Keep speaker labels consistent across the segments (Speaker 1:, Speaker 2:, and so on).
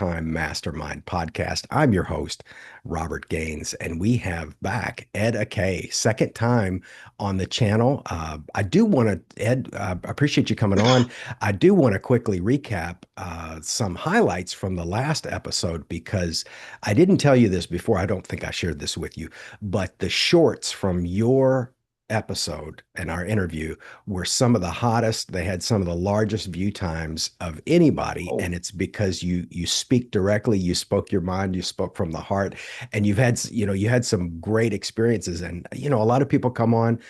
Speaker 1: Time Mastermind podcast. I'm your host, Robert Gaines, and we have back Ed Akay, second time on the channel. I do want to, Ed, I appreciate you coming on. I do want to quickly recap some highlights from the last episode because I didn't tell you this before. I don't think I shared this with you, but the shorts from your episode and our interview were some of the hottest. They had some of the largest view times of anybody,
Speaker 2: Oh,
Speaker 1: and it's because you speak directly, you spoke your mind, you spoke from the heart, and you had some great experiences. And a lot of people come on.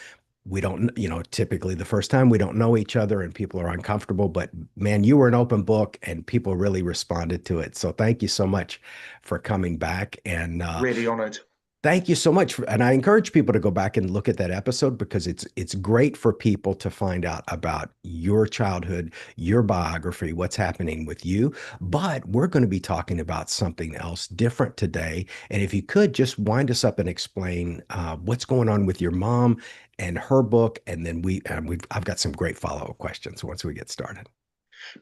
Speaker 1: We don't, typically the first time we don't know each other and people are uncomfortable, but man, you were an open book and people really responded to it. So thank you so much for coming back. And
Speaker 2: really honored.
Speaker 1: thank you so much. And I encourage people to go back and look at that episode because it's great for people to find out about your childhood, your biography, what's happening with you. But we're going to be talking about something else different today. And if you could just wind us up and explain what's going on with your mom and her book, and then I've got some great follow-up questions once we get started.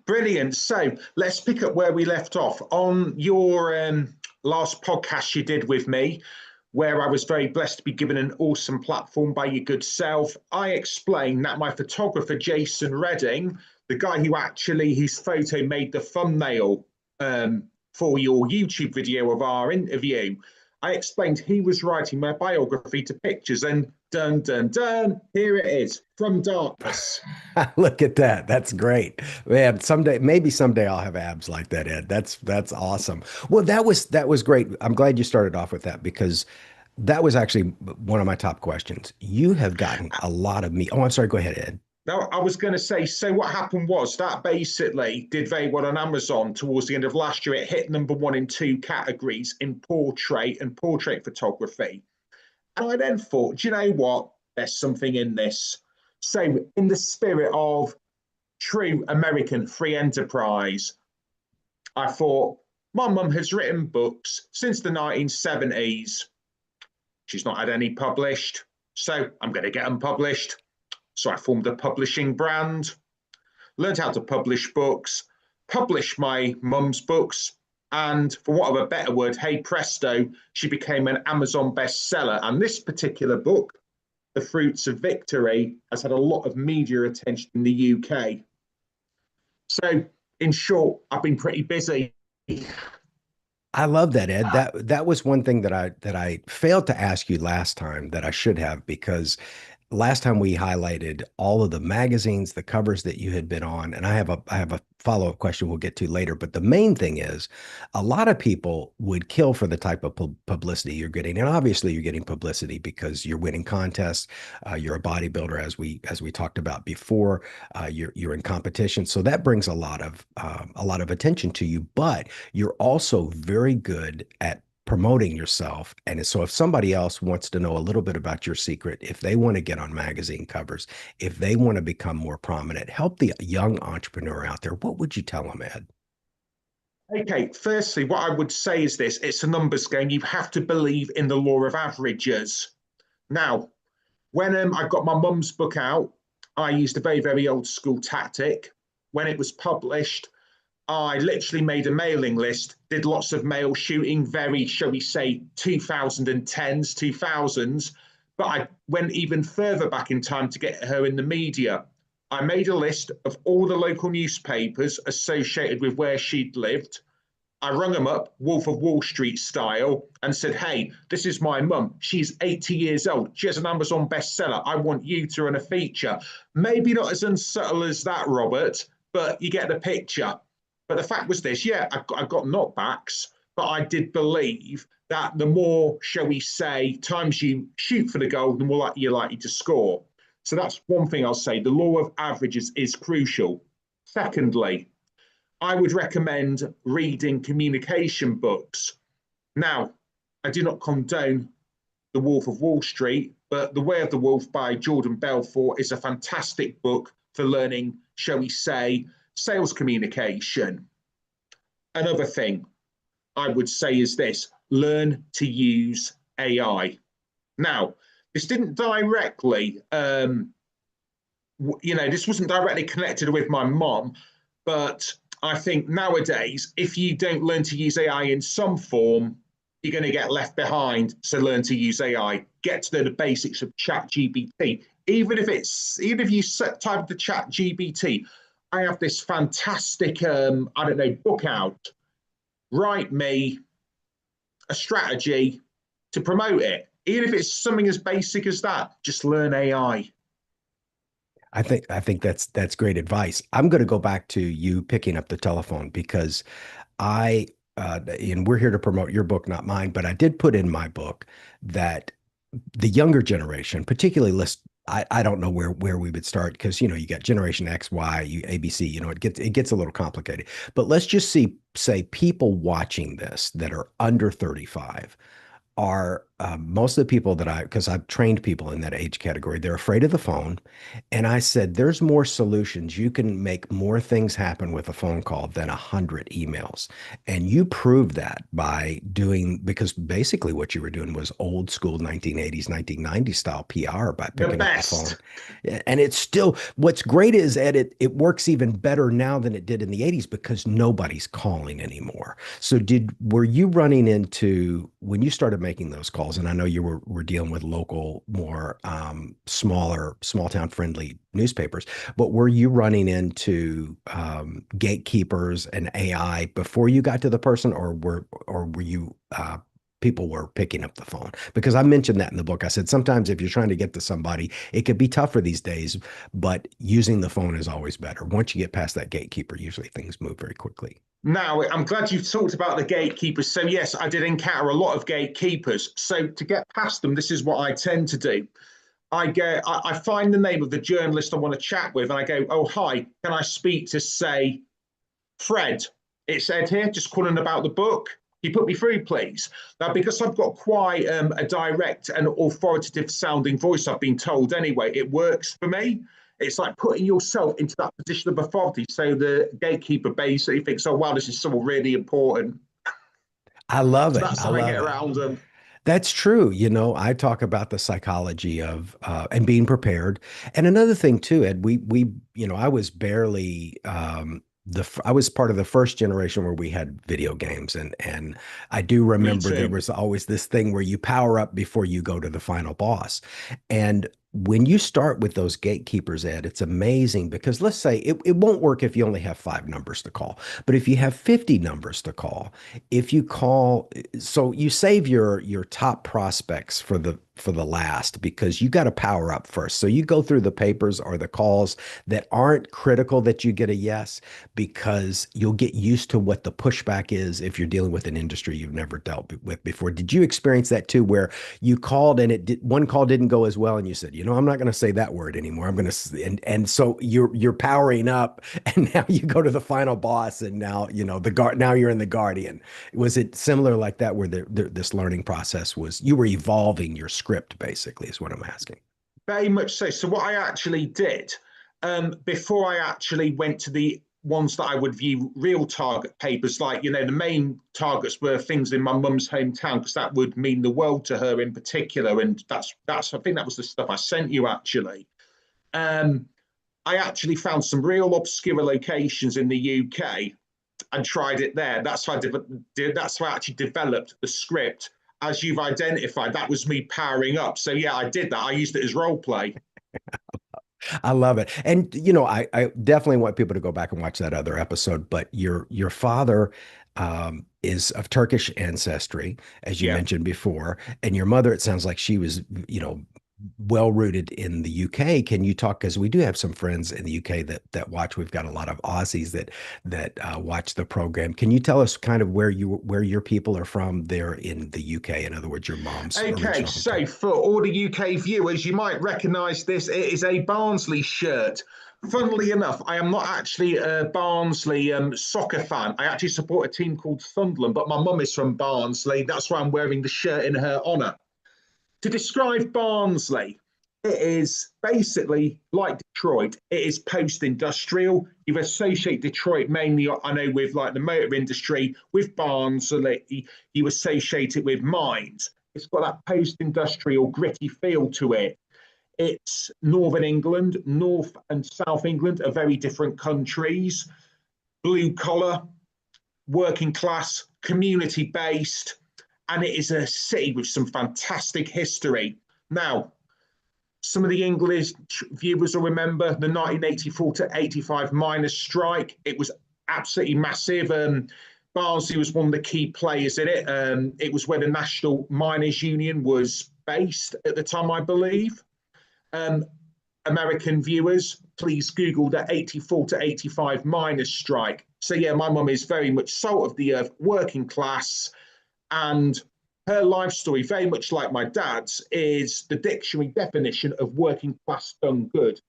Speaker 2: Brilliant. So let's pick up where we left off on your last podcast you did with me, where I was very blessed to be given an awesome platform by your good self. I explained that my photographer, Jason Redding, the guy who actually, his photo made the thumbnail for your YouTube video of our interview, I explained he was writing my biography to pictures, and dun, dun, dun, here it is, From Darkness.
Speaker 1: Look at that. That's great. Man, maybe someday I'll have abs like that, Ed. That's awesome. Well, that was great. I'm glad you started off with that because that was actually one of my top questions. You have gotten a lot of me. Oh, I'm sorry. Go ahead, Ed.
Speaker 2: Now, I was going to say, so what happened was that basically did very well on Amazon towards the end of last year. It hit number one in two categories in portrait and portrait photography. And I then thought, do you know what? There's something in this. So, in the spirit of true American free enterprise, I thought, my mum has written books since the 1970s. She's not had any published. So, I'm going to get them published. So, I formed a publishing brand, learned how to publish books, published my mum's books. And for want of a better word, hey presto, she became an Amazon bestseller. And this particular book, The Fruits of Victory, has had a lot of media attention in the UK. So, in short, I've been pretty busy.
Speaker 1: I love that, Ed. That was one thing that I failed to ask you last time that I should have because last time we highlighted all of the magazines, the covers that you had been on, and I have a follow-up question we'll get to later. But the main thing is, a lot of people would kill for the type of publicity you're getting, and obviously you're getting publicity because you're winning contests, you're a bodybuilder, as we talked about before, you're in competition, so that brings a lot of attention to you. But you're also very good at promoting yourself. And so if somebody else wants to know a little bit about your secret, if they want to get on magazine covers, if they want to become more prominent, help the young entrepreneur out there, what would you tell them, Ed?
Speaker 2: Okay, firstly, what I would say is this: it's a numbers game. You have to believe in the law of averages. Now, when I got my mum's book out, I used a very, very old school tactic. When it was published, I literally made a mailing list, did lots of mail shooting, very, shall we say, 2010s, 2000s. But I went even further back in time to get her in the media. I made a list of all the local newspapers associated with where she'd lived. I rung them up, Wolf of Wall Street style, and said, hey, this is my mum. She's 80 years old. She has an Amazon bestseller. I want you to run a feature. Maybe not as unsubtle as that, Robert, but you get the picture. But the fact was this, yeah, I got knockbacks, but I did believe that the more, shall we say, times you shoot for the goal, the more likely you're likely to score. So that's one thing I'll say. The law of averages is crucial. Secondly, I would recommend reading communication books. Now, I do not condone The Wolf of Wall Street, but The Way of the Wolf by Jordan Belfort is a fantastic book for learning, shall we say, sales communication. Another thing I would say is this: learn to use AI. Now, this didn't directly, this wasn't directly connected with my mom, but I think nowadays, if you don't learn to use AI in some form, you're going to get left behind. So learn to use AI. Get to know the basics of Chat GBT. Even if you type the Chat GBT, I have this fantastic I don't know book out. Write me a strategy to promote it. Even if it's something as basic as that, just learn AI.
Speaker 1: I think that's great advice. I'm going to go back to you picking up the telephone because I and we're here to promote your book, not mine, but I did put in my book that the younger generation, particularly I don't know where we would start because you got Generation X, Y, ABC, it gets a little complicated. But let's just say people watching this that are under 35 are most of the people because I've trained people in that age category, they're afraid of the phone. And I said, there's more solutions. You can make more things happen with a phone call than 100 emails. And you proved that because basically what you were doing was old school 1980s, 1990s style PR by
Speaker 2: The
Speaker 1: picking up the phone.
Speaker 2: best.
Speaker 1: And it's still, what's great is, Ed, it works even better now than it did in the 80s because nobody's calling anymore. So were you running into when you started making those calls, and I know you were dealing with local, more smaller, small town friendly newspapers, but were you running into gatekeepers and AI before you got to the person, or were you people were picking up the phone? Because I mentioned that in the book. I said sometimes if you're trying to get to somebody, it could be tougher these days, but using the phone is always better. Once you get past that gatekeeper, usually things move very quickly.
Speaker 2: Now, I'm glad you've talked about the gatekeepers. So, yes, I did encounter a lot of gatekeepers. So, to get past them, this is what I tend to do. I find the name of the journalist I want to chat with, and I go, "Oh, hi, can I speak to, say, Fred? It's Ed here, just calling about the book. Can you put me through, please?" Now, because I've got quite a direct and authoritative sounding voice, I've been told anyway, it works for me. It's like putting yourself into that position of authority. So the gatekeeper basically thinks, "Oh, wow, this is someone really important."
Speaker 1: I love
Speaker 2: So
Speaker 1: it.
Speaker 2: that's
Speaker 1: I
Speaker 2: how I
Speaker 1: love
Speaker 2: get
Speaker 1: it.
Speaker 2: around them.
Speaker 1: That's true. I talk about the psychology of and being prepared. And another thing too, Ed, I was barely I was part of the first generation where we had video games, and I do
Speaker 2: Me
Speaker 1: remember there
Speaker 2: too.
Speaker 1: was always this thing where you power up before you go to the final boss. And when you start with those gatekeepers, Ed, it's amazing because let's say it won't work if you only have 5 numbers to call. But if you have 50 numbers to call, if you call, so you save your top prospects for the last because you got to power up first. So you go through the papers or the calls that aren't critical that you get a yes because you'll get used to what the pushback is if you're dealing with an industry you've never dealt with before. Did you experience that too, where you called and one call didn't go as well and you said, I'm not going to say that word anymore. I'm going to, and so you're powering up and now you go to the final boss and now, now you're in the Guardian. Was it similar like that where this learning process was you were evolving your script basically is what I'm asking.
Speaker 2: Very much so. So what I actually did before I actually went to the ones that I would view real target papers, like the main targets were things in my mum's hometown because that would mean the world to her in particular, and that's I think that was the stuff I sent you actually. Um, I actually found some real obscure locations in the UK and tried it there. That's how I actually developed the script. As you've identified, that was me powering up. So yeah, I did that. I used it as role play.
Speaker 1: I love it. And I definitely want people to go back and watch that other episode, but your father is of Turkish ancestry, as you
Speaker 2: Yeah.
Speaker 1: mentioned before, and your mother, it sounds like she was, well rooted in the UK. Can you talk? Because we do have some friends in the UK that watch. We've got a lot of Aussies that watch the program. Can you tell us kind of where your people are from there in the UK? In other words, your mom's
Speaker 2: Okay,
Speaker 1: original hometown.
Speaker 2: so for all the UK viewers, you might recognise this. It is a Barnsley shirt. Funnily enough, I am not actually a Barnsley soccer fan. I actually support a team called Sunderland, but my mum is from Barnsley. That's why I'm wearing the shirt in her honour. To describe Barnsley, it is basically like Detroit. It is post-industrial. You associate Detroit mainly, I know, with like the motor industry. With Barnsley, you associate it with mines. It's got that post-industrial gritty feel to it. It's Northern England. North and South England are very different countries. blue collar, working class, community based, and it is a city with some fantastic history. Now, some of the English viewers will remember the 1984 to 85 miners' strike. It was absolutely massive. Barnsley was one of the key players in it. It was where the National Miners Union was based at the time, I believe. Um, American viewers, please Google the 84 to 85 miners' strike. So, yeah, my mum is very much salt of the earth, working class, and her life story, very much like my dad's, is the dictionary definition of working class done good.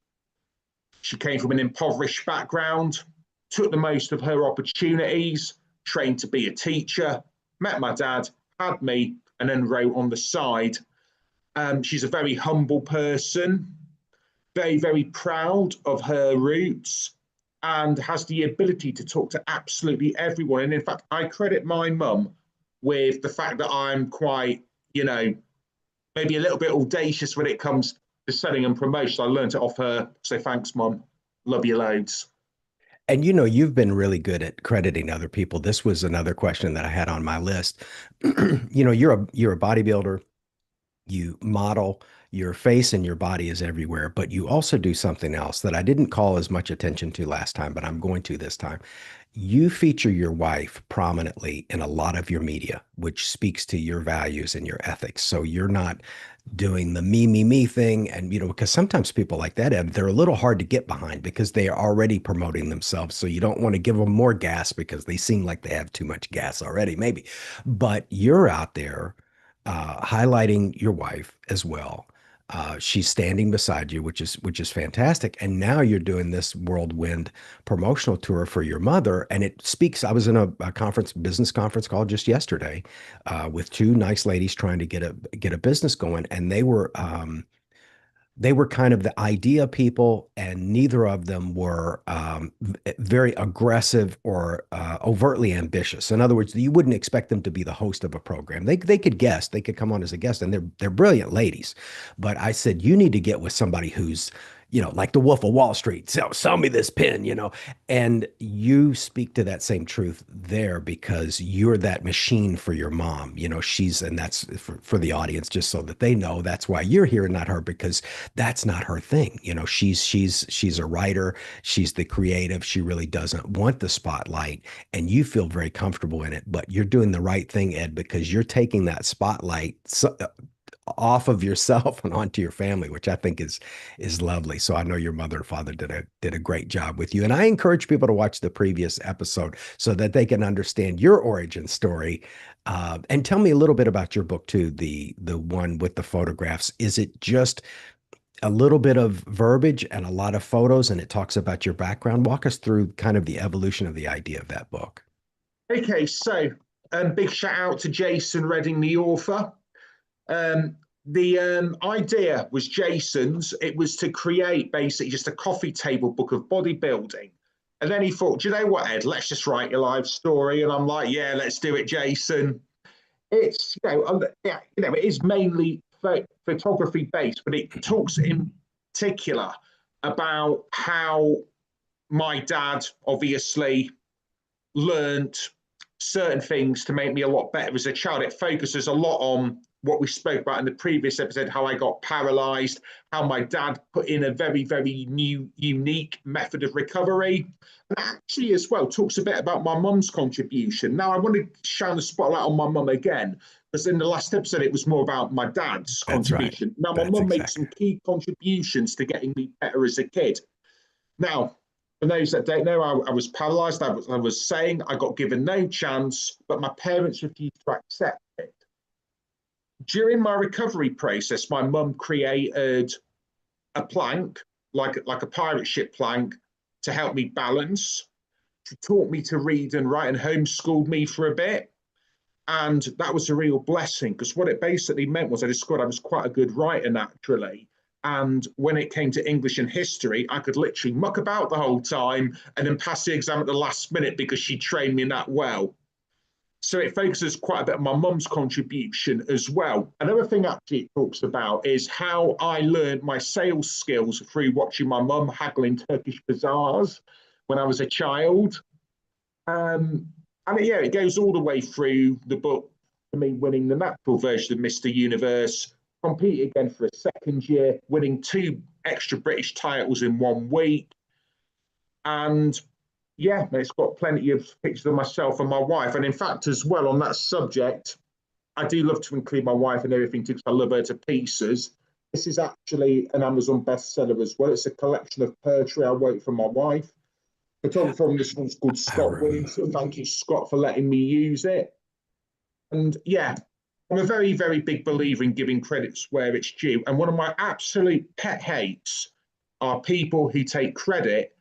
Speaker 2: She came from an impoverished background, took the most of her opportunities, trained to be a teacher, met my dad, had me, and then wrote on the side. She's a very humble person, very, very proud of her roots, and has the ability to talk to absolutely everyone. And in fact, I credit my mum with the fact that I'm quite, maybe a little bit audacious when it comes to selling and promotion. I learned it off her. So thanks, Mum. Love you loads.
Speaker 1: And you've been really good at crediting other people. This was another question that I had on my list. You're a bodybuilder, you model, your face and your body is everywhere, but you also do something else that I didn't call as much attention to last time, but I'm going to this time. You feature your wife prominently in a lot of your media, which speaks to your values and your ethics. So you're not doing the me thing. And, because sometimes people like that, Ed, they're a little hard to get behind because they are already promoting themselves. So you don't want to give them more gas because they seem like they have too much gas already, maybe. But you're out there highlighting your wife as well. She's standing beside you, which is fantastic. And now you're doing this whirlwind promotional tour for your mother, and it speaks. I was in a business conference call just yesterday, with two nice ladies trying to get a business going, and they were kind of the idea people, and neither of them were very aggressive or overtly ambitious. In other words, you wouldn't expect them to be the host of a program. They could guest, they could come on as a guest, and they're brilliant ladies. But I said you need to get with somebody who's like the Wolf of Wall Street. Sell me this pen, and you speak to that same truth there because you're that machine for your mom. And that's for the audience, just so that they know that's why you're here and not her, because that's not her thing. She's a writer. She's the creative. She really doesn't want the spotlight, and you feel very comfortable in it. But you're doing the right thing, Ed, because you're taking that spotlight off of yourself and onto your family, which I think is lovely. So I know your mother and father did a great job with you. And I encourage people to watch the previous episode so that they can understand your origin story. And tell me a little bit about your book too, the one with the photographs. Is it just a little bit of verbiage and a lot of photos, and it talks about your background? Walk us through kind of the evolution of the idea of that book.
Speaker 2: Okay, so big shout out to Jason Redding, the author. The idea was Jason's. It was to create basically just a coffee table book of bodybuilding. And then he thought, do you know what, Ed? Let's just write your life story. And I'm like, yeah, let's do it, Jason. It's it is mainly photography based, but it talks in particular about how my dad obviously learned certain things to make me a lot better as a child. It focuses a lot on what we spoke about in the previous episode, how I got paralyzed, how my dad put in a very, very unique method of recovery. And actually, as well, talks a bit about my mum's contribution. Now, I want to shine the spotlight on my mum again, because in the last episode, it was more about my dad's
Speaker 1: That's right.
Speaker 2: contribution. Now, my
Speaker 1: That's
Speaker 2: mum made some
Speaker 1: exactly.
Speaker 2: key contributions to getting me better as a kid. Now, for those that don't know, I was paralyzed. I was saying I got given no chance, but my parents refused to accept it. During my recovery process, my mum created a plank, like a pirate ship plank, to help me balance. She taught me to read and write and homeschooled me for a bit. And that was a real blessing, because what it basically meant was I discovered I was quite a good writer naturally. And when it came to English and history, I could literally muck about the whole time and then pass the exam at the last minute because she trained me that well. So it focuses quite a bit on my mum's contribution as well. Another thing actually it talks about is how I learned my sales skills through watching my mum haggle in Turkish bazaars when I was a child. Um, and yeah, it goes all the way through the book to me winning the natural version of Mr. Universe, compete again for a second year, winning two extra British titles in 1 week. And yeah, it's got plenty of pictures of myself and my wife. And in fact, as well, on that subject, I do love to include my wife and everything because I love her to pieces. This is actually an Amazon bestseller as well. It's a collection of poetry I wrote for my wife. The photographer on this one's called
Speaker 1: I
Speaker 2: Scott
Speaker 1: remember.
Speaker 2: Williams. So thank you, Scott, for letting me use it. And yeah, I'm a very, very big believer in giving credits where it's due. And one of my absolute pet hates are people who take credit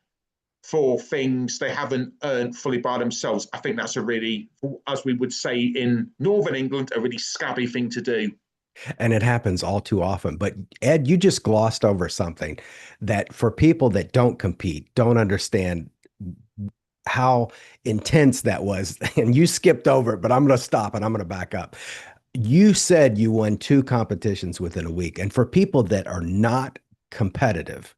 Speaker 2: for things they haven't earned fully by themselves. I think that's a really, as we would say in Northern England, a really scabby thing to do.
Speaker 1: And it happens all too often. But Ed, you just glossed over something that for people that don't compete, don't understand how intense that was. And you skipped over it, but I'm going to stop and I'm going to back up. You said you won two competitions within a week. And for people that are not competitive,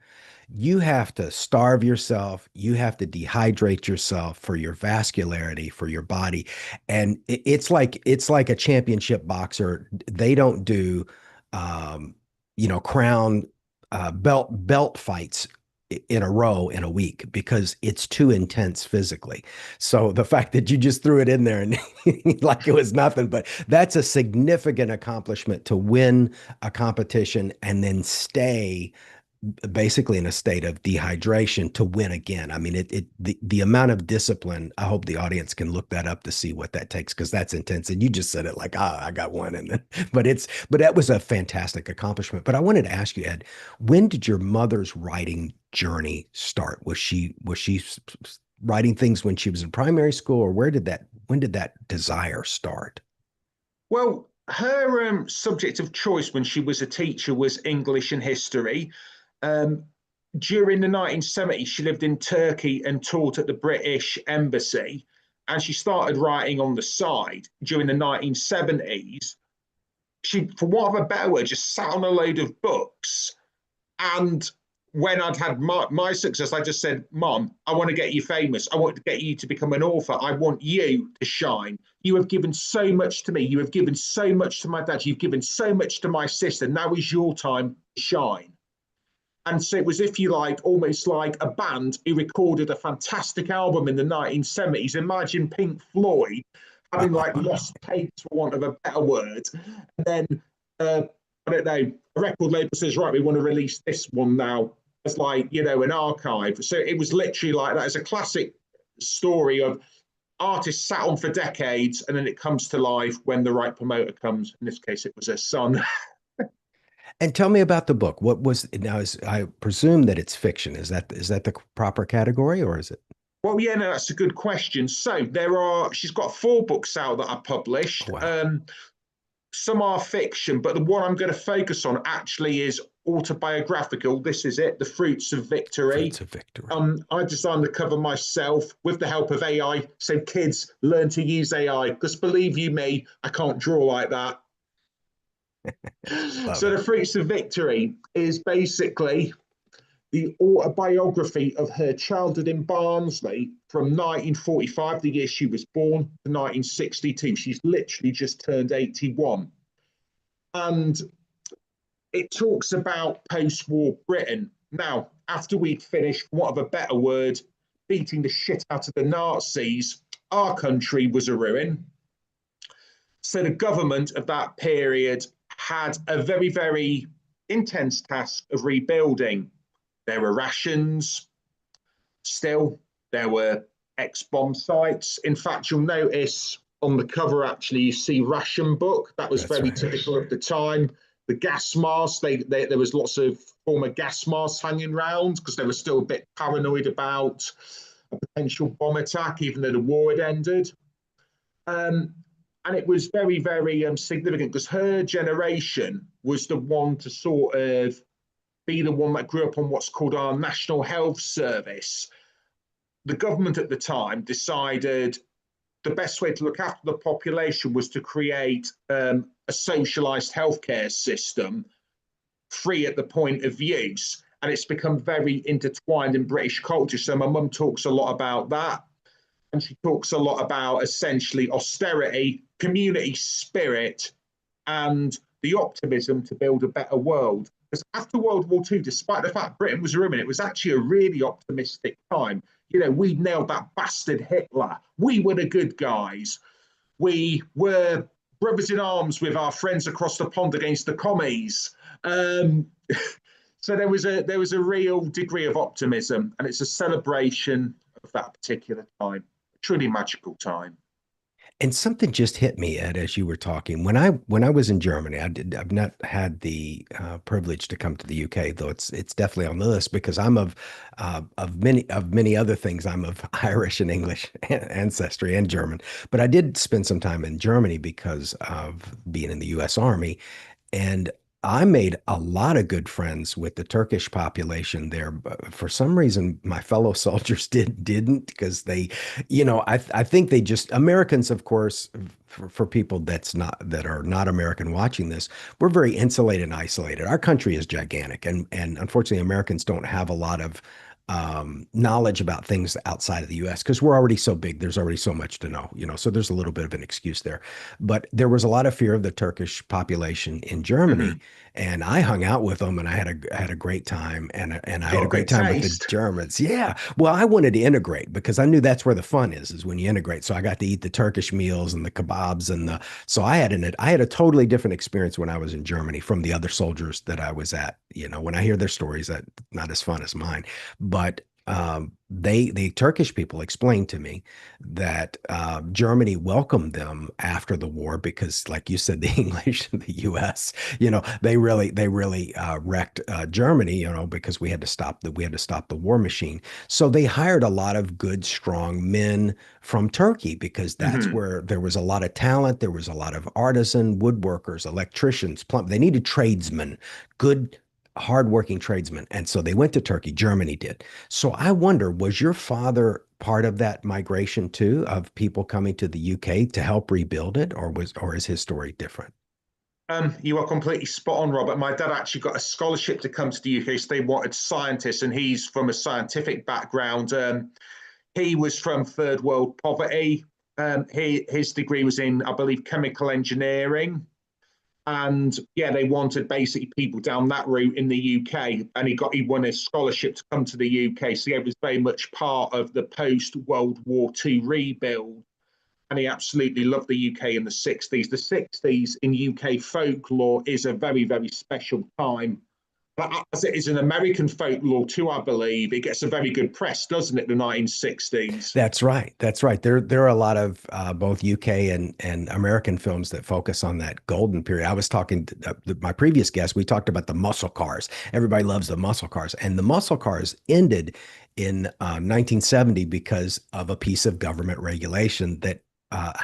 Speaker 1: you have to starve yourself. You have to dehydrate yourself for your vascularity, for your body. And it's like a championship boxer. They don't do um, crown belt fights in a row in a week because it's too intense physically. So the fact that you just threw it in there and like it was nothing, but that's a significant accomplishment to win a competition and then stay basically in a state of dehydration to win again. I mean, the amount of discipline, I hope the audience can look that up to see what that takes because that's intense. And you just said it like, I got one. And then, but that was a fantastic accomplishment. But I wanted to ask you, Ed, when did your mother's writing journey start? Was she writing things when she was in primary school, or when did that desire start?
Speaker 2: Well, her subject of choice when she was a teacher was English and history. Um, During the 1970s, she lived in Turkey and taught at the British Embassy. And she started writing on the side during the 1970s. She, for want of a better word, just sat on a load of books. And when I'd had my success, I just said, Mom, I want to get you famous. I want to get you to become an author. I want you to shine. You have given so much to me. You have given so much to my dad. You've given so much to my sister. Now is your time to shine. And so it was, if you like, almost like a band who recorded a fantastic album in the 1970s. Imagine Pink Floyd having like lost tapes, for want of a better word. And then, I don't know, a record label says, right, we want to release this one now as like, an archive. So it was literally like that. It's a classic story of artists sat on for decades and then it comes to life when the right promoter comes. In this case, it was her son.
Speaker 1: And tell me about the book. What was now is I presume that it's fiction. Is that the proper category or is it?
Speaker 2: Well, yeah, no, that's a good question. So she's got 4 books out that are
Speaker 1: Oh,
Speaker 2: published.
Speaker 1: wow.
Speaker 2: Some are fiction, but the one I'm going to focus on actually is autobiographical. This is it, The Fruits of Victory.
Speaker 1: Fruits of Victory.
Speaker 2: I designed the cover myself with the help of AI. So kids, learn to use AI because believe you me, I can't draw like that.
Speaker 1: Love
Speaker 2: So
Speaker 1: it.
Speaker 2: The Fruits of Victory is basically the autobiography of her childhood in Barnsley from 1945, the year she was born, to 1962. She's literally just turned 81. And it talks about post war Britain. Now, after we'd finished, for want of a better word, beating the shit out of the Nazis, our country was a ruin. So the government of that period had a very, very intense task of rebuilding. There were rations. Still, there were ex-bomb sites. In fact, you'll notice on the cover, actually, you see ration book. That was
Speaker 1: That's
Speaker 2: very
Speaker 1: right.
Speaker 2: typical of the time. The gas masks, there was lots of former gas masks hanging around because they were still a bit paranoid about a potential bomb attack, even though the war had ended. Um, and it was very, very significant because her generation was the one to sort of be the one that grew up on what's called our National Health Service. The government at the time decided the best way to look after the population was to create a socialised healthcare system free at the point of use. And it's become very intertwined in British culture. So my mum talks a lot about that. and she talks a lot about essentially austerity, community spirit, and the optimism to build a better world. Because after World War II, despite the fact Britain was ruined, it was actually a really optimistic time. You know, we nailed that bastard Hitler. We were the good guys. We were brothers in arms with our friends across the pond against the commies. Um, so there was a real degree of optimism, and it's a celebration of that particular time, a truly magical time.
Speaker 1: And something just hit me, Ed, as you were talking. When I was in Germany, I've not had the privilege to come to the UK, though it's definitely on the list because I'm of many other things. I'm of Irish and English ancestry and German, but I did spend some time in Germany because of being in the U.S. Army, and I made a lot of good friends with the Turkish population there. But for some reason, my fellow soldiers didn't because I think they just Americans, of course, for people that are not American watching this, we're very insulated and isolated. Our country is gigantic, and unfortunately, Americans don't have a lot of knowledge about things outside of the US because we're already so big. There's already so much to know. So there's a little bit of an excuse there. But there was a lot of fear of the Turkish population in Germany,
Speaker 2: Mm-hmm.
Speaker 1: and I hung out with them, and I had a great time, and I had
Speaker 2: Got
Speaker 1: a
Speaker 2: a
Speaker 1: great
Speaker 2: good
Speaker 1: time with the
Speaker 2: taste.
Speaker 1: Germans. Yeah. Well, I wanted to integrate because I knew that's where the fun is when you integrate. So I got to eat the Turkish meals and the kebabs and the so I had a totally different experience when I was in Germany from the other soldiers that I was at. When I hear their stories, that not as fun as mine. But the Turkish people explained to me that Germany welcomed them after the war because, like you said, the English and the U.S., they really wrecked Germany, because we had to stop the war machine. So they hired a lot of good, strong men from Turkey because that's
Speaker 2: Mm-hmm.
Speaker 1: where there was a lot of talent. There was a lot of artisan woodworkers, electricians, plumb. They needed tradesmen, good hardworking tradesmen. And so they went to Turkey. Germany did. So I wonder, was your father part of that migration too, of people coming to the UK to help rebuild it, or is his story different?
Speaker 2: You are completely spot on, Robert. My dad actually got a scholarship to come to the UK, so they wanted scientists, and he's from a scientific background. He was from third world poverty. His degree was in, I believe, chemical engineering. And yeah, they wanted basically people down that route in the UK, and he won a scholarship to come to the UK. So yeah, it was very much part of the post World War II rebuild, and he absolutely loved the UK in the 60s. The 60s in UK folklore is a very, very special time. But as it is in American folklore too, I believe, it gets a very good press, doesn't it, the 1960s?
Speaker 1: That's right. That's right. There are a lot of both UK and American films that focus on that golden period. I was talking to my previous guest. We talked about the muscle cars. Everybody loves the muscle cars, and the muscle cars ended in 1970 because of a piece of government regulation that.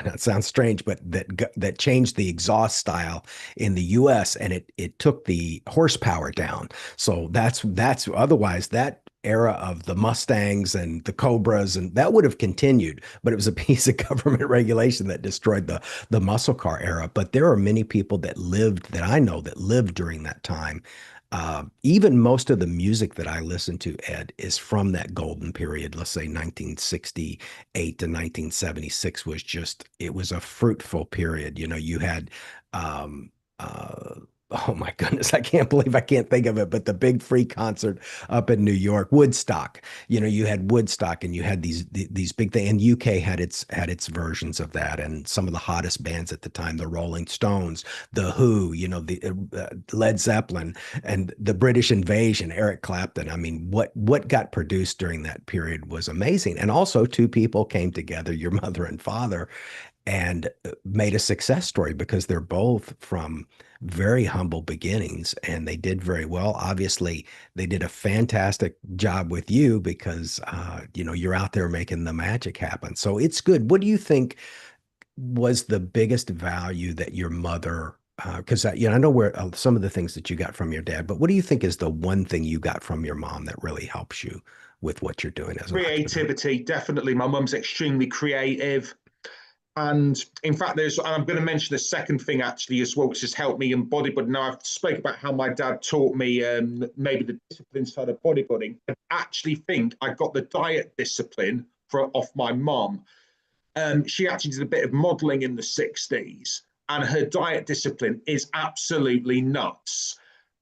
Speaker 1: It sounds strange, but that changed the exhaust style in the U.S. and it took the horsepower down. So that's otherwise that era of the Mustangs and the Cobras, and that would have continued, but it was a piece of government regulation that destroyed the muscle car era. But there are many people that I know that lived during that time. Even most of the music that I listen to, Ed, is from that golden period. Let's say 1968 to 1976 it was a fruitful period. You had um, uh, oh my goodness, I can't believe I can't think of it, but the big free concert up in New York, Woodstock. You had Woodstock, and you had these big things, and UK had its versions of that, and some of the hottest bands at the time, the Rolling Stones, the Who, the Led Zeppelin, and the British Invasion, Eric Clapton. I mean, what got produced during that period was amazing, and also two people came together, your mother and father, and made a success story because they're both from very humble beginnings and they did very well. Obviously, they did a fantastic job with you because you're out there making the magic happen. So it's good. What do you think was the biggest value that your mother because I know where some of the things that you got from your dad, but what do you think is the one thing you got from your mom that really helps you with what you're doing as an entrepreneur?
Speaker 2: Creativity, definitely. My mum's extremely creative. And in fact, I'm going to mention the second thing actually as well, which has helped me in bodybuilding. Now, I've spoke about how my dad taught me maybe the discipline side of bodybuilding. I actually think I got the diet discipline off my mom. She actually did a bit of modeling in the 60s, and her diet discipline is absolutely nuts.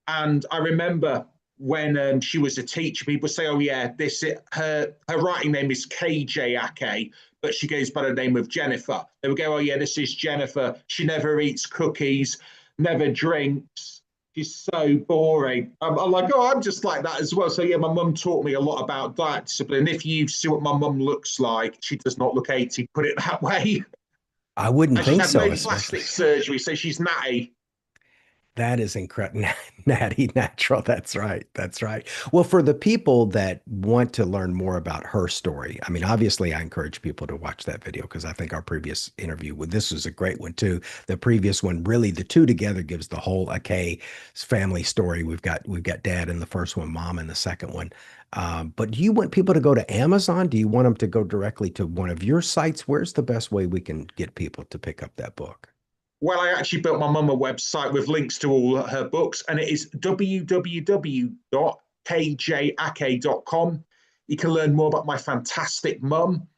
Speaker 2: And I remember when she was a teacher, people say, "Oh yeah, this her writing name is KJ Akay, but she goes by the name of Jennifer." They would go, "Oh yeah, this is Jennifer. She never eats cookies, never drinks. She's so boring." I'm like, "Oh, I'm just like that as well." So yeah, my mum taught me a lot about diet discipline. If you see what my mum looks like, she does not look 80. Put it that way.
Speaker 1: I wouldn't
Speaker 2: And she's
Speaker 1: think
Speaker 2: had
Speaker 1: so,
Speaker 2: no
Speaker 1: especially.
Speaker 2: plastic surgery, so she's natty.
Speaker 1: That is incredible. Natty natural. That's right. That's right. Well, for the people that want to learn more about her story, I mean, obviously, I encourage people to watch that video because I think our previous interview with this was a great one too. The previous one, really, the two together gives the whole Akay family story. We've got dad in the first one, mom in the second one. But do you want people to go to Amazon? Do you want them to go directly to one of your sites? Where's the best way we can get people to pick up that book?
Speaker 2: Well, I actually built my mum a website with links to all her books, and it is www.kjake.com. You can learn more about my fantastic mum,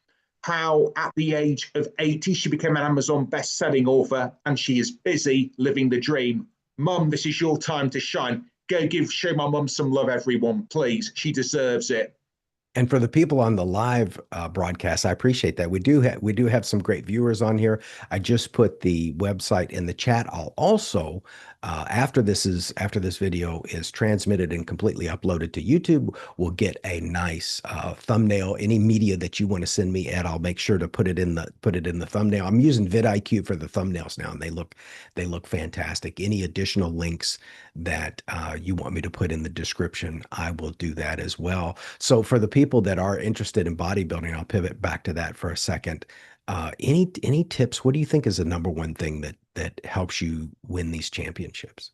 Speaker 2: how at the age of 80 she became an Amazon best-selling author, and she is busy living the dream. Mum, this is your time to shine. Show my mum some love, everyone, please. She deserves it.
Speaker 1: And for the people on the live broadcast, I appreciate that. We do have some great viewers on here. I just put the website in the chat. I'll also after this video is transmitted and completely uploaded to YouTube, we'll get a nice thumbnail. Any media that you want to send me, Ed, I'll make sure to put it in the thumbnail. I'm using vidIQ for the thumbnails now, and they look fantastic. Any additional links that you want me to put in the description, I will do that as well. So for the people that are interested in bodybuilding, I'll pivot back to that for a second. Any tips? What do you think is the number one thing that helps you win these championships?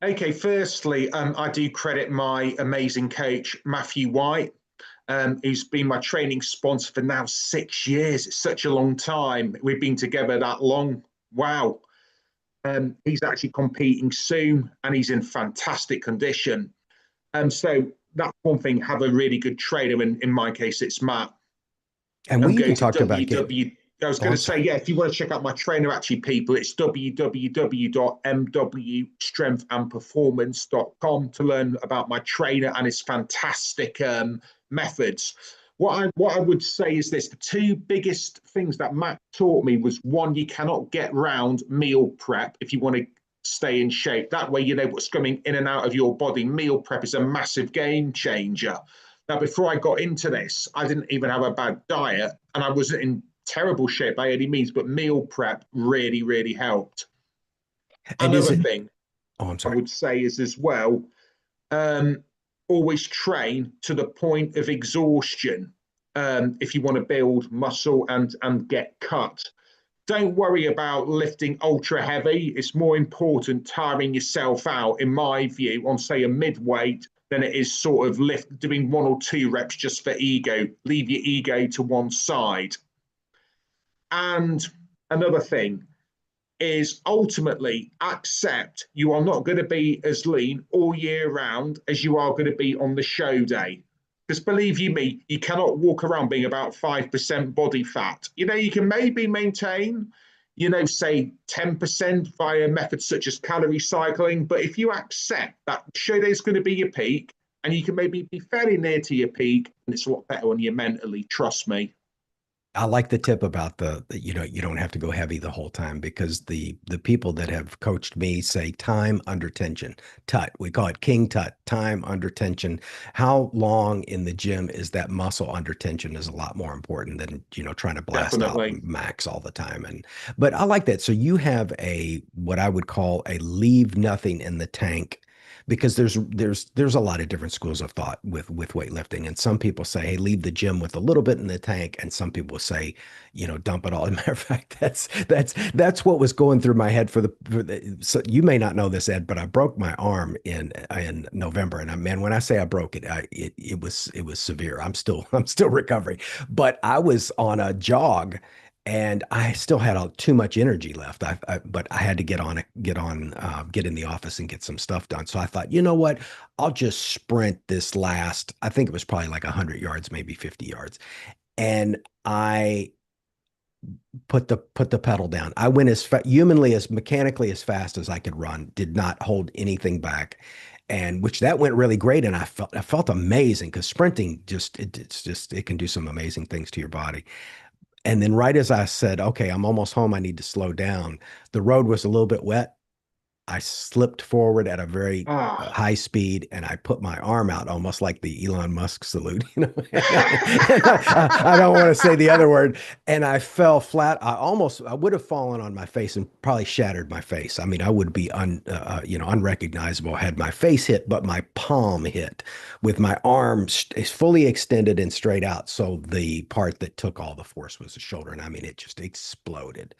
Speaker 2: Okay, firstly, I do credit my amazing coach, Matthew White, who's been my training sponsor for now 6 years. It's such a long time. We've been together that long. Wow. He's actually competing soon and he's in fantastic condition. So that's one thing, have a really good trainer. And in my case, it's Matt.
Speaker 1: And we
Speaker 2: Go
Speaker 1: even
Speaker 2: to
Speaker 1: talked about getting.
Speaker 2: I was
Speaker 1: Oh,
Speaker 2: going
Speaker 1: I'm
Speaker 2: to say,
Speaker 1: sorry.
Speaker 2: yeah, if you want to check out my trainer, actually, people, it's www.mwstrengthandperformance.com to learn about my trainer and his fantastic methods. What I would say is this: the two biggest things that Matt taught me was one, you cannot get round meal prep if you want to stay in shape. That way, you know what's coming in and out of your body. Meal prep is a massive game changer. Now, before I got into this, I didn't even have a bad diet and I wasn't in terrible shape by any means, but meal prep really, really helped.
Speaker 1: And is
Speaker 2: Another
Speaker 1: it?
Speaker 2: thing
Speaker 1: Oh, I'm
Speaker 2: I
Speaker 1: sorry.
Speaker 2: would say is as well, um, always train to the point of exhaustion if you want to build muscle and get cut. Don't worry about lifting ultra heavy. It's more important tiring yourself out, in my view, on say a mid-weight than it is sort of doing 1 or 2 reps just for ego. Leave your ego to one side. And another thing is ultimately accept you are not going to be as lean all year round as you are going to be on the show day. Because believe you me, you cannot walk around being about 5% body fat. You know, you can maybe maintain, say 10% via methods such as calorie cycling. But if you accept that show day is going to be your peak and you can maybe be fairly near to your peak, and it's a lot better when you're mentally, trust me.
Speaker 1: I like the tip about you don't have to go heavy the whole time because the people that have coached me say time under tension. Tut. We call it King Tut, time under tension. How long in the gym is that muscle under tension is a lot more important than, trying to blast out
Speaker 2: Definitely.
Speaker 1: max all the time. But I like that. So you have what I would call a leave nothing in the tank because there's a lot of different schools of thought with weightlifting, and some people say, hey, leave the gym with a little bit in the tank, and some people say, dump it all. As a matter of fact, that's what was going through my head so you may not know this, Ed, but I broke my arm in November, and man, when I say I broke it, it was severe. I'm still recovering, but I was on a jog and I still had too much energy left. But I had to get in the office and get some stuff done. So I thought, you know what? I'll just sprint this last. I think it was probably like 100 yards, maybe 50 yards. and I put the pedal down. I went as humanly as mechanically as fast as I could run, did not hold anything back. And which that went really great. And I felt amazing because sprinting it's just it can do some amazing things to your body. And then right as I said, okay, I'm almost home, I need to slow down. The road was a little bit wet. I slipped forward at a very
Speaker 2: Ah.
Speaker 1: high speed and I put my arm out almost like the Elon Musk salute, you know. And I don't want to say the other word. And I fell flat. I would have fallen on my face and probably shattered my face. I mean, I would be unrecognizable had my face hit, but my palm hit with my arm is fully extended and straight out. So the part that took all the force was the shoulder. And I mean, it just exploded.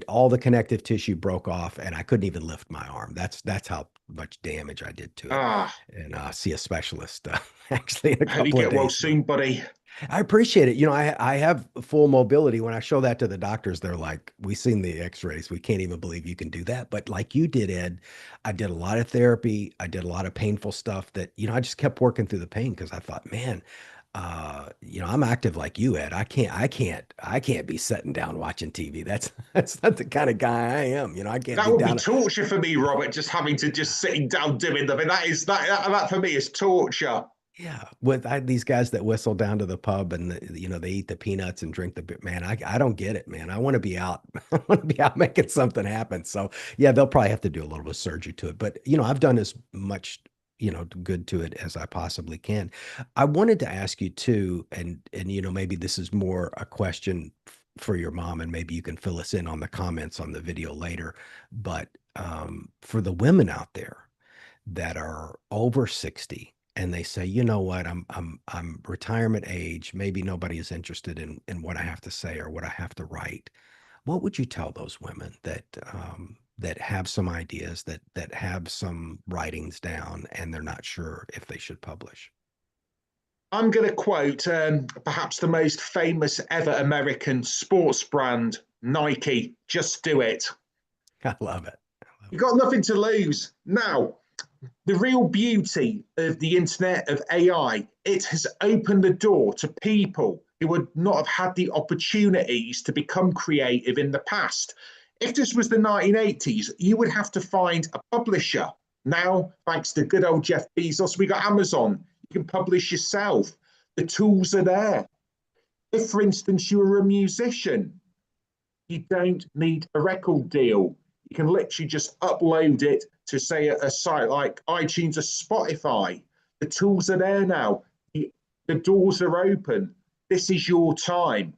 Speaker 1: All the connective tissue broke off and I couldn't even lift my arm. That's how much damage I did to it.
Speaker 2: Ah.
Speaker 1: And see a specialist actually in a
Speaker 2: I hope you
Speaker 1: couple of
Speaker 2: get well
Speaker 1: days.
Speaker 2: soon, buddy.
Speaker 1: I appreciate it. I have full mobility. When I show that to the doctors, they're like, "We've seen the X-rays. We can't even believe you can do that." But like you did, Ed, I did a lot of therapy. I did a lot of painful stuff that I just kept working through the pain because I thought, man, I'm active like you, Ed. I can't be sitting down watching TV. That's not the kind of guy I am. I can't
Speaker 2: That
Speaker 1: be
Speaker 2: would be
Speaker 1: down.
Speaker 2: torture for me, Robert. Just having to just sitting down doing them. And that for me is torture.
Speaker 1: Yeah, these guys that whistle down to the pub and they eat the peanuts and drink the beer. Man, I don't get it, man. I want to be out. I want to be out making something happen. So yeah, they'll probably have to do a little bit of surgery to it. But I've done as much good to it as I possibly can. I wanted to ask you too, and maybe this is more a question for your mom, and maybe you can fill us in on the comments on the video later. But for the women out there that are over 60 and they say, you know what, I'm retirement age, maybe nobody is interested in what I have to say or what I have to write. What would you tell those women that have some ideas, that have some writings down and they're not sure if they should publish?
Speaker 2: I'm going to quote perhaps the most famous ever American sports brand, Nike. Just do it.
Speaker 1: I love it. I love
Speaker 2: You've got nothing to lose. Now, the real beauty of the internet of AI, it has opened the door to people who would not have had the opportunities to become creative in the past. If this was the 1980s, you would have to find a publisher. Now, thanks to good old Jeff Bezos, we got Amazon. You can publish yourself. The tools are there. If, for instance, you were a musician, you don't need a record deal. You can literally just upload it to, say, a site like iTunes or Spotify. The tools are there now. The doors are open. This is your time.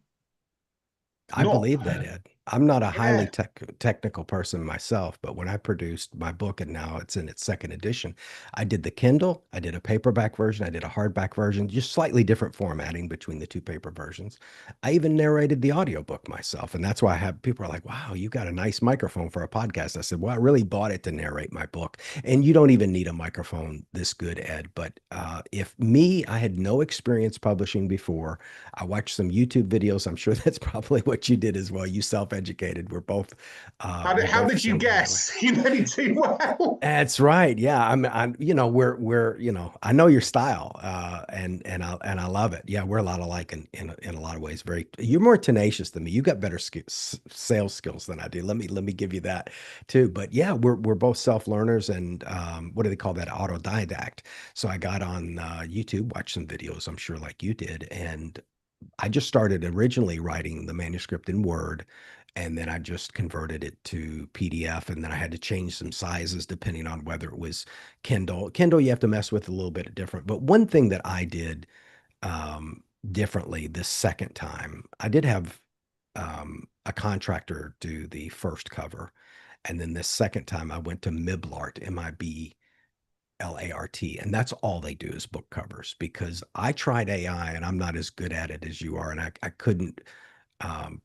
Speaker 1: I
Speaker 2: Not,
Speaker 1: believe that, Ed. I'm not a highly
Speaker 2: yeah.
Speaker 1: technical person myself, but when I produced my book and now it's in its second edition, I did the Kindle, I did a paperback version, I did a hardback version, just slightly different formatting between the two paper versions. I even narrated the audiobook myself. And that's why I have people are like, wow, you got a nice microphone for a podcast. I said, well, I really bought it to narrate my book. And you don't even need a microphone this good, Ed. But I had no experience publishing before. I watched some YouTube videos. I'm sure that's probably what you did as well. You self-educated. We're
Speaker 2: How
Speaker 1: both
Speaker 2: did you
Speaker 1: similar that way.
Speaker 2: guess? You know me too well.
Speaker 1: That's right. Yeah, we're I know your style, and I love it. Yeah, we're a lot alike in a lot of ways. You're more tenacious than me. You got better sales skills than I do. Let me give you that too. But yeah, we're both self-learners, and what do they call that? Autodidact. So I got on YouTube, watched some videos. I'm sure like you did, and I just started originally writing the manuscript in Word, and then I just converted it to PDF, and then I had to change some sizes depending on whether it was Kindle. Kindle, you have to mess with a little bit different. But one thing that I did um, differently this second time, I did have a contractor do the first cover, and then this second time I went to Miblart, Lart, and that's all they do is book covers because I tried AI and I'm not as good at it as you are, and I couldn't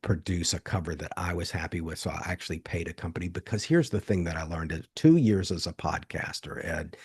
Speaker 1: produce a cover that I was happy with. So I actually paid a company because here's the thing that I learned at 2 years as a podcaster, Ed,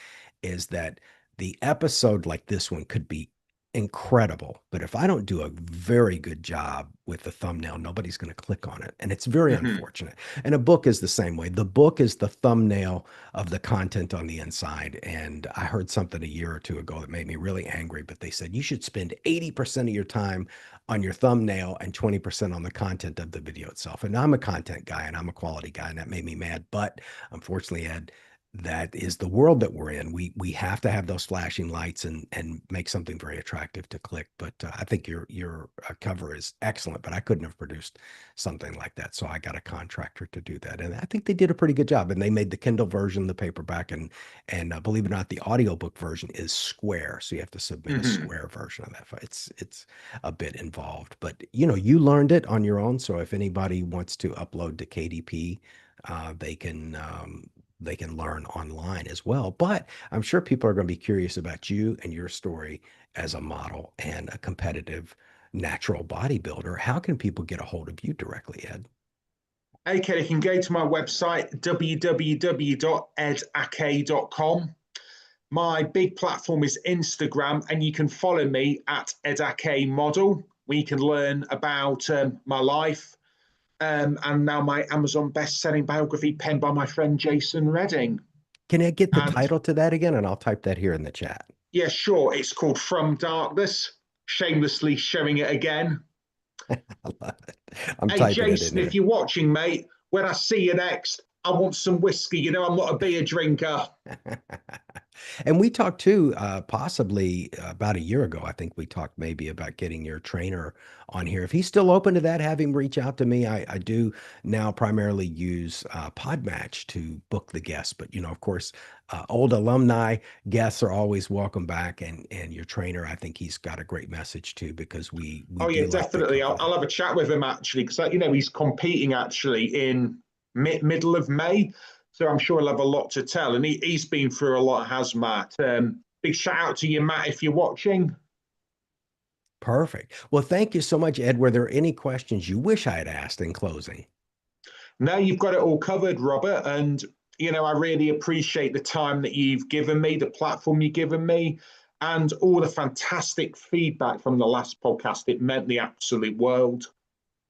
Speaker 1: is that the episode like this one could be incredible. But if I don't do a very good job with the thumbnail, nobody's going to click on it. And it's very
Speaker 2: Hmm.
Speaker 1: unfortunate. And a book is the same way. The book is the thumbnail of the content on the inside. And I heard something a year or two ago that made me really angry, but they said you should spend 80% of your time on your thumbnail and 20% on the content of the video itself. And I'm a content guy and I'm a quality guy, and that made me mad. But unfortunately, Ed, that is the world that we're in. We have to have those flashing lights and make something very attractive to click. But I think your cover is excellent. But I couldn't have produced something like that, so I got a contractor to do that, and I think they did a pretty good job. And they made the Kindle version, the paperback, and believe it or not, the audiobook version is square, so you have to submit a
Speaker 2: Hmm.
Speaker 1: square version of that. It's a bit involved, but you know you learned it on your own. So if anybody wants to upload to KDP, they can. They can learn online as well. But I'm sure people are going to be curious about you and your story as a model and a competitive natural bodybuilder. How can people get a hold of you directly, Ed?
Speaker 2: Okay, you can go to my website, www.edakay.com. My big platform is Instagram, and you can follow me at Ed Akay Model, where you can learn about my life, and now my Amazon best-selling biography penned by my friend Jason Redding.
Speaker 1: Can I get the
Speaker 2: And
Speaker 1: title to that again? And I'll type that here in the chat.
Speaker 2: yeah, sure, it's called From Darkness, shamelessly showing it again.
Speaker 1: I love it. I'm
Speaker 2: Hey,
Speaker 1: typing it in
Speaker 2: Jason, if
Speaker 1: here.
Speaker 2: you're watching, mate, when I see you next, I want some whiskey. You know, I'm not a beer drinker.
Speaker 1: And we talked too, possibly about a year ago. I think we talked maybe about getting your trainer on here. If he's still open to that, have him reach out to me. I do now primarily use Podmatch to book the guests, but you know, of course, old alumni guests are always welcome back. And your trainer, I think he's got a great message too, because we
Speaker 2: Oh yeah,
Speaker 1: do like to
Speaker 2: definitely.
Speaker 1: cover
Speaker 2: I'll
Speaker 1: that.
Speaker 2: have a chat with him actually because you know he's competing actually in middle of May, so I'm sure he'll have a lot to tell. And he's been through a lot, has Matt. Big shout out to you, Matt, if you're watching.
Speaker 1: Perfect. Well, thank you so much, Ed. Were there any questions you wish I had asked in closing?
Speaker 2: Now you've got it all covered, Robert, and you know I really appreciate the time that you've given me, the platform you've given me, and all the fantastic feedback from the last podcast. It meant the absolute world.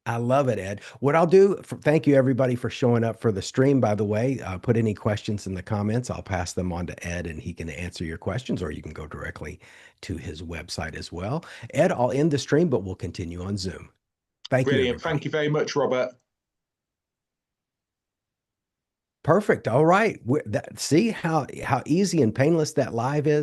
Speaker 1: I love it, Ed. What I'll do, thank you everybody for showing up for the stream, by the way. Put any questions in the comments. I'll pass them on to Ed and he can answer your questions, or you can go directly to his website as well. Ed, I'll end the stream, but we'll continue on Zoom. Thank you,
Speaker 2: Brilliant. Thank
Speaker 1: everybody.
Speaker 2: you very much, Robert.
Speaker 1: Perfect. All right. See how easy and painless that live is?